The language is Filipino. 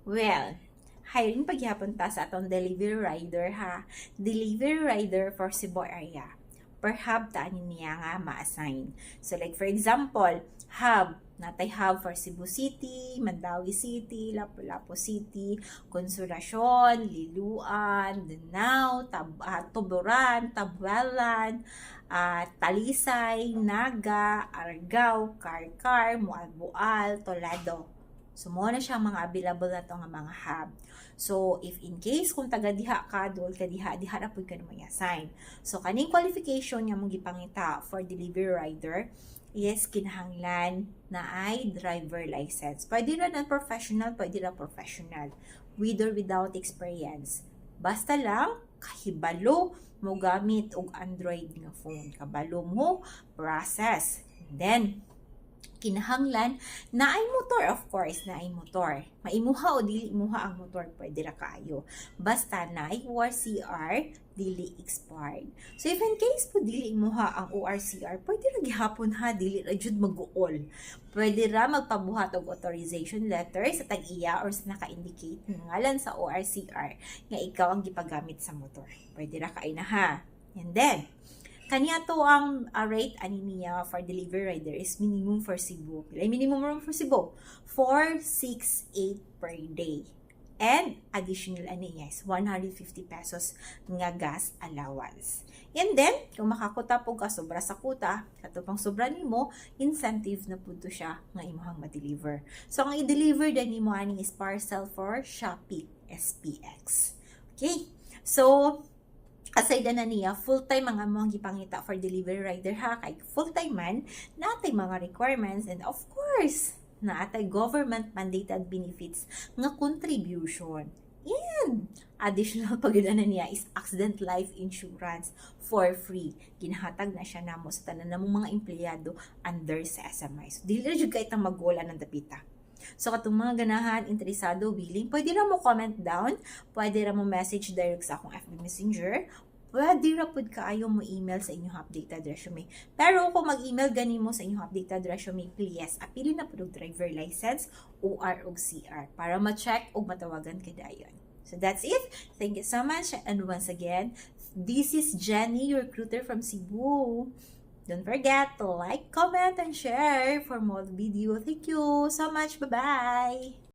Well, hiring pagyapon ta sa atong delivery rider ha. Delivery rider for Cebu area. Per hub ta niya nga ma-assign. So like for example, hub natay hub for Cebu City, Mandawi City, Lapu-Lapu City, Consolacion, Liloan, Danao, Tuburan, Tabuelan, Talisay, Naga, Argao, Carcar, Mualbual, Toledo. So, mo na siya mga available na to nga mga hub. So, if in case kung taga diha ka, dual ka diha na po ka naman assign. So, kaning qualification nga mong gipangita for delivery rider, yes, kinahanglan na ay driver license. Pwede na non-professional, pwede na professional. With or without experience. Basta lang, kahibalo mo gamit og Android nga phone. Kabalo mo, process. Then, kinahanglan na ay motor, of course, na ay motor. Maimuha o dili imuha ang motor, pwede ra kaayo. Basta na ay ORCR, dili expired. So if in case po dili imuha ang ORCR, pwede ra gihapon ha, dili ra jud mag-uol. Pwede ra magpabuhat og authorization letter sa tag-iya or sa naka-indicate ng ngalan sa ORCR nga ikaw ang gipagamit sa motor. Pwede ra kay na ha. And then, kanya to ang rate ani niya for delivery rider is minimum for Cebu. Pila minimum room for Cebu? 468 per day. And additional ani niya is 150 pesos nga gas allowance. And then, kung makakuta po ka sobra sa kuta, kato pang sobra nimo, incentive na po to siya nga imuhang ma-deliver. So, ang i-deliver din nimo ani is parcel for Shopee SPX. Okay? So, aside na niya, full-time mga mong gipangita for delivery rider ha, kay full-time man, natay mga requirements and of course, natay government mandated benefits nga contribution. And additional pagida na niya is accident life insurance for free. Ginahatag na siya namo sa tanan namong mga empleyado under sa SMI. So, dili jud kay itang magwala ng dapita. So, katong mga ganahan, interesado, willing, pwede ra mo comment down, pwede ra mo message direct sa akong FB Messenger, pwede ra pud kaayo mo email sa inyong updated resume. Pero kung mag-email gani mo sa inyong updated resume, please, apili na pud og driver license, OR ug CR, para ma-check ug matawagan ka dayon. So, that's it. Thank you so much. And once again, this is Jenny, your recruiter from Cebu. Don't forget to like, comment, and share for more video. Thank you so much. Bye-bye!